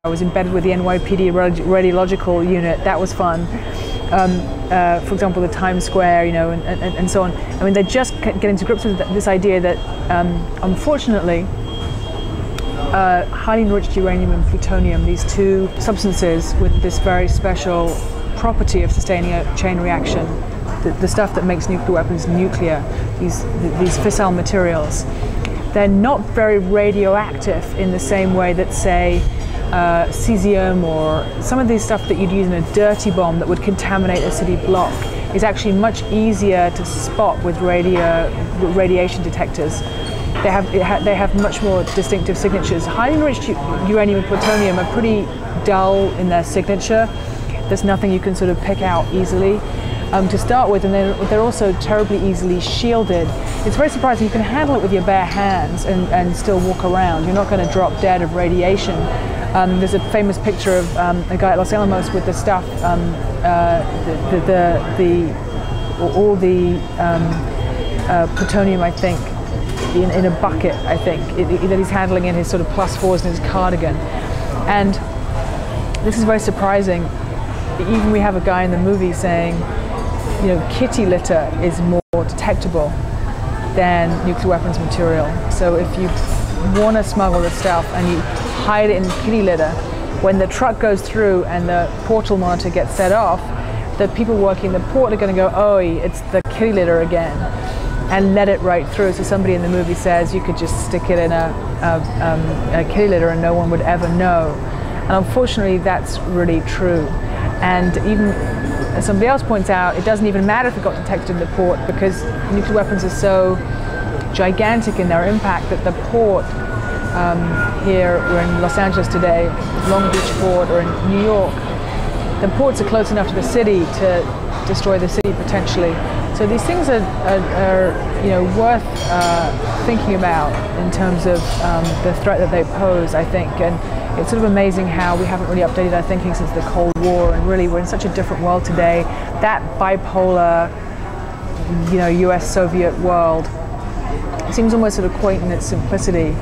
I was embedded with the NYPD radiological unit. That was fun. For example, the Times Square, you know, and so on. I mean, they're just getting to grips with this idea that, unfortunately, highly enriched uranium and plutonium, these two substances with this very special property of sustaining a chain reaction, the stuff that makes nuclear weapons nuclear, these fissile materials, they're not very radioactive in the same way that, say, cesium or some of these stuff that you'd use in a dirty bomb that would contaminate a city block is actually much easier to spot with radiation detectors. They have much more distinctive signatures. Highly enriched uranium and plutonium are pretty dull in their signature. There's nothing you can sort of pick out easily to start with, and they're also terribly easily shielded. It's very surprising. You can handle it with your bare hands and still walk around. You're not going to drop dead of radiation. There's a famous picture of a guy at Los Alamos with the stuff, all the plutonium, I think, in a bucket, I think, that he's handling in his sort of +4s in his cardigan. And this is very surprising. Even we have a guy in the movie saying, you know, kitty litter is more detectable than nuclear weapons material. So if you want to smuggle this stuff and you hide it in kitty litter, when the truck goes through and the portal monitor gets set off, the people working the port are going to go, oh, it's the kitty litter again, and let it right through. So somebody in the movie says you could just stick it in a kitty litter and no one would ever know. And unfortunately, that's really true. And even, as somebody else points out, it doesn't even matter if it got detected in the port, because nuclear weapons are so gigantic in their impact that the port here, we're in Los Angeles today, Long Beach Port, or in New York, the ports are close enough to the city to destroy the city potentially. So these things are you know, worth thinking about in terms of the threat that they pose, I think. And it's sort of amazing how we haven't really updated our thinking since the Cold War, and really we're in such a different world today. That bipolar, you know, US-Soviet world seems almost sort of quaint in its simplicity.